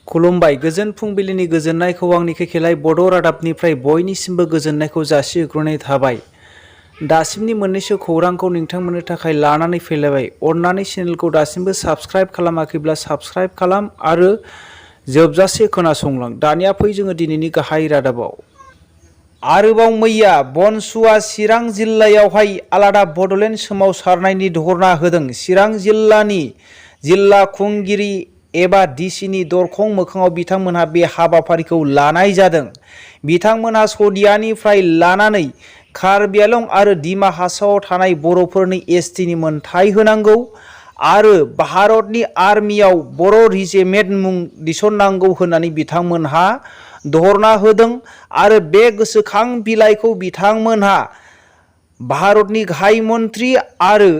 खुलुमबाय गोजोन फुंबिलिनि गोजोननायखौ आंनि खेखेलाय बड' रादाबनिफ्राय बयनिसिमबो गोजोननायखौ जासिग्रोनाय थाबाय। दासिमनि मोननैसो खौरांखौ नोंथांमोननो थाखाय लानानै फैलायबाय। अन्नानै चेनेलखौ दासिमबो साबस्क्राइब खालामाखैब्ला साबस्क्राइब खालाम आरो जोबजासे खोनासंलां। दानिया फै जोङो दिनैनि गाहाय रादाबाव। आरोबाव मैया बनसुआ चिरां जिल्लायावहाय आलादा बड'लेण्ड सोमावसारनायनि धरना होदों। चिरां जिल्लानि जिल्ला खुंगिरि एबा डिसिनि दरखं मोखाङाव बिथांमोनहा बे हाबाफारिखौ लानाय जादों। बिथांमोनहा सदियानिफ्राय लानानै कार्बि आंलं आरो दिमा हासावआव थानाय बर'फोरनि एसटिनि मोनथाय होनांगौ आरो भारतनि आर्मियाव बर' रेजिमेन्ट मुं थिसननांगौ होननानै बिथांमोनहा धरना होदों आरो बे गोसोखां बिलाइखौ बिथांमोनहा भारतनि गाहाय मन्त्रि आरो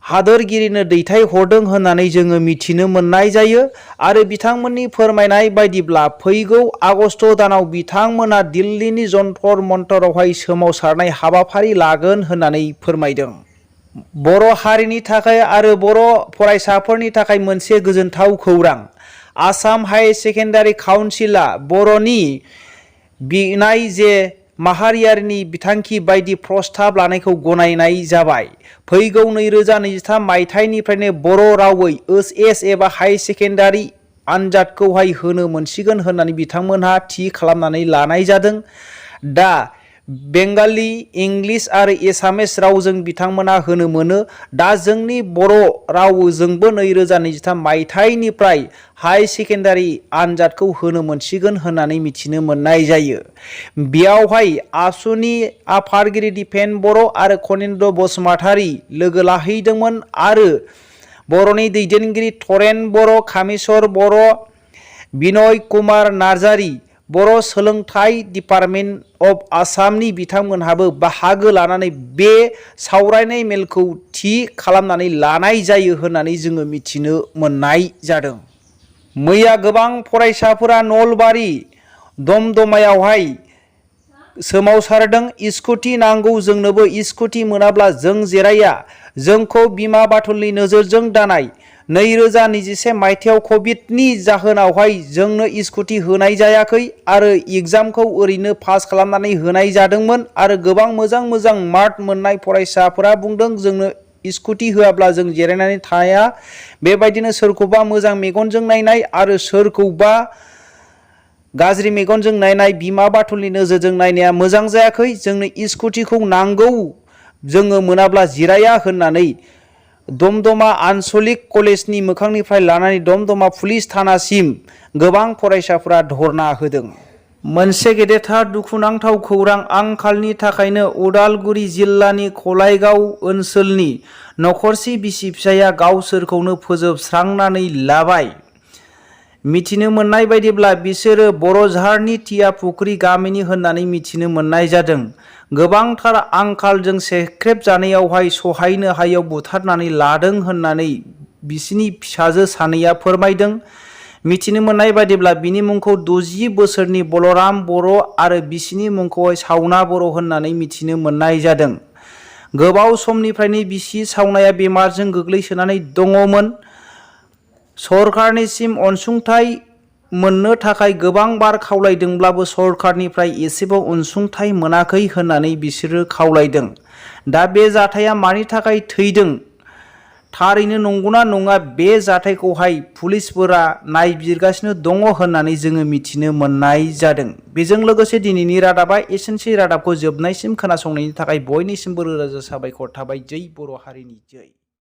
हादोरगिरिनो दैथायहरदों होननानै जोङो मिथिनो मोननाय जायो आरो बिथांमोननि फोरमायनाय बायदिब्ला फैगौ आगस्ट दानाव बिथांमोना दिल्लीनि जन्तर मन्तरावहाय सोमावसारनाय हाबाफारि लागोन होननानै फोरमायदों। बर' हारिनि थाखाय आरो बर' फरायसाफोरनि थाखाय मोनसे गोजोनथाव खौरां। आसाम हायर सेकेन्डारि काउन्सिलआ बर'नि बिनाय जे माहारियारिनि बिथांखि बायदि प्रस्ताब लानायखौ गनायनाय जाबाय। फैगौ 2023 मायथाइनिफ्रायनो बर' रावै ओइचएस एबा हायर सेकेन्डारि आनजादखौहाय होनो मोनसिगोन होननानै बिथांमोनहा थि खालामनानै लानाय जादों। दा बेंगालि, इंलिश आरो एसामिस रावजों बिथांमोनहा होनो मोनो। दा जोंनि बर' रावजोंबो 2023 मायथाइनिफ्राय हायर सेकेन्डारि आनजादखौ होनो मोनसिगोन होननानै मिथिनो मोननाय जायो। बेयावहाय आसुनि आफादगिरि दिपेन बर' आरो खनिन्द्र बसुमतारी लोगो लाहैदोंमोन आरो बर'नि दैदेनगिरि थरेन बर', कामेस्वर बर', बिनय कुमार नार्जारी, बर' सोलोंथाइ डिपार्टमेन्ट अफ आसामनि बिथांमोनहाबो बाहागो लानानै बे सावरायनाय मेलखौ थि खालामनानै लानाय जायो होननानै जोङो मिथिनो मोननाय जादों। मैया गोबां फरायसाफोरा नलबारि दमदमायावहाय सोमावसारदों। स्कुटि नांगौ जोंनोबो, स्कुटि मोनाब्ला जों जिराया। जोंखौ बिमा बाथुलनि नोजोरजों दानाय। 2021 मायथाइयाव कभिडनि जाहोनावहाय जोंनो स्कुटि होनाय जायाखै आरो एग्जामखौ ओरैनो पास खालामनानै होनाय जादोंमोन आरो गोबां मोजां मार्क मोननाय फरायसाफोरा बुंदों जोंनो स्कुटि होआब्ला जों जिरायनानै थाया। बेबायदिनो सोरखौबा मोजां मेगनजों नायनाय आरो सोरखौबा गाज्रि मेगनजों नायनाय, बिमा बाथुलनि नोजोरजों नायनाया मोजां जायाखै। जोंनो स्कुटिखौ नांगौ, जोङो मोनाब्ला जिराया होननानै दमदमा आनसलिक कलेजनि मोखांनिफ्राय लानानै दमदमा पुलिस थानासिम गोबां फरायसाफोरा धरना होदों। मोनसे गेदेरथार दुखुनांथाव खौरां। आंखालनि थाखायनो उदालगुरि जिल्लानि खलायगाव ओनसोलनि नखरसे बिसि फिसाया गावसोरखौनो फोजोबस्रांनानै लाबाय। मिथिनो मोननाय बायदिब्ला बिसोरो बर'झारनि टियापुख्रि गामिनि होननानै मिथिनो मोननाय जादों। गोबांथार आंखालजों सेख्रेब जानायावहाय सहायनो हायैयाव बुथारनानै लादों होननानै बिसिनि फिसाजो सानैया फोरमायदों। मिथिनो मोननाय बायदिब्ला बिनि मुंखौ 60 बोसोरनि बलराम बर' आरो बिसिनि मुंखौहाय सावना बर' होननानै मिथिनो मोननाय जादों। गोबाव समनिफ्रायनो बिसि सावनाया बेमारजों गोग्लैसोनानै दङमोन। सरकारनिसिम अनसुंथाइ मोननो थाखाय गोबां बार खावलायदोंब्लाबो सरकारनिफ्राय एसेबो अनसुंथाइ मोनाखै होननानै बिसोरो खावलायदों। दा बे जाथाया मानि थाखाय थैदों, थारैनो नंगौना नङा बे जाथायखौहाय पुलिसफोरा नायबिजिरगासिनो दङ होननानै जोङो मिथिनो मोननाय जादों। बेजों लोगोसे दिनैनि रादाबा एसेनोसै। रादाबखौ जोबनायसिम खोनासंनायनि थाखाय बयनिसिमबो रोजा रोजा साबायखर थाबाय। जै बर' हारिनि जै।